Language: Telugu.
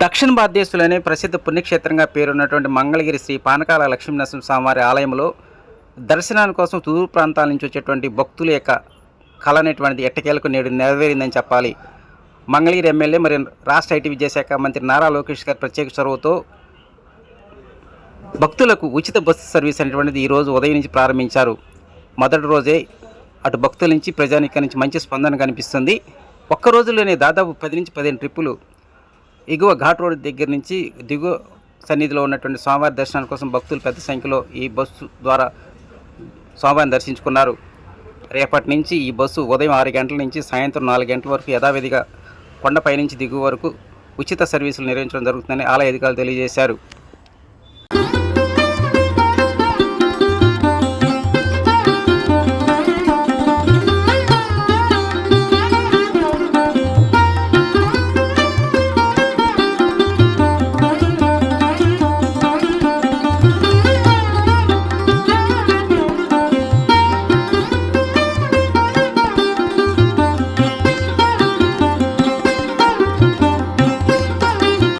దక్షిణ భారతదేశంలోనే ప్రసిద్ధ పుణ్యక్షేత్రంగా పేరున్నటువంటి మంగళగిరి శ్రీ పానకాల లక్ష్మీనరసింహస్వామివారి ఆలయంలో దర్శనాని కోసం సుదూర ప్రాంతాల నుంచి వచ్చేటువంటి భక్తుల యొక్క కళ అనేటువంటిది ఎట్టకేలకు నేడు నెరవేరిందని చెప్పాలి. మంగళగిరి ఎమ్మెల్యే మరియు రాష్ట్ర ఐటీ విద్యాశాఖ మంత్రి నారా లోకేష్ గారి ప్రత్యేక చొరవతో భక్తులకు ఉచిత బస్సు సర్వీస్ అనేటువంటిది ఈరోజు ఉదయం నుంచి ప్రారంభించారు. మొదటి రోజే అటు భక్తుల నుంచి ప్రజానిక నుంచి మంచి స్పందన కనిపిస్తుంది. ఒక్క రోజులోనే దాదాపు 10 నుంచి 15 ట్రిప్పులు ఎగువ ఘాట్ రోడ్ దగ్గర నుంచి దిగువ సన్నిధిలో ఉన్నటువంటి స్వామివారి దర్శనం కోసం భక్తులు పెద్ద సంఖ్యలో ఈ బస్సు ద్వారా స్వామివారిని దర్శించుకున్నారు. రేపటి నుంచి ఈ బస్సు ఉదయం 6 గంటల నుంచి సాయంత్రం 4 గంటల వరకు యథావిధిగా కొండపై నుంచి దిగువ వరకు ఉచిత సర్వీసులు నిర్వహించడం జరుగుతుందని ఆలయ అధికారులు తెలియజేశారు.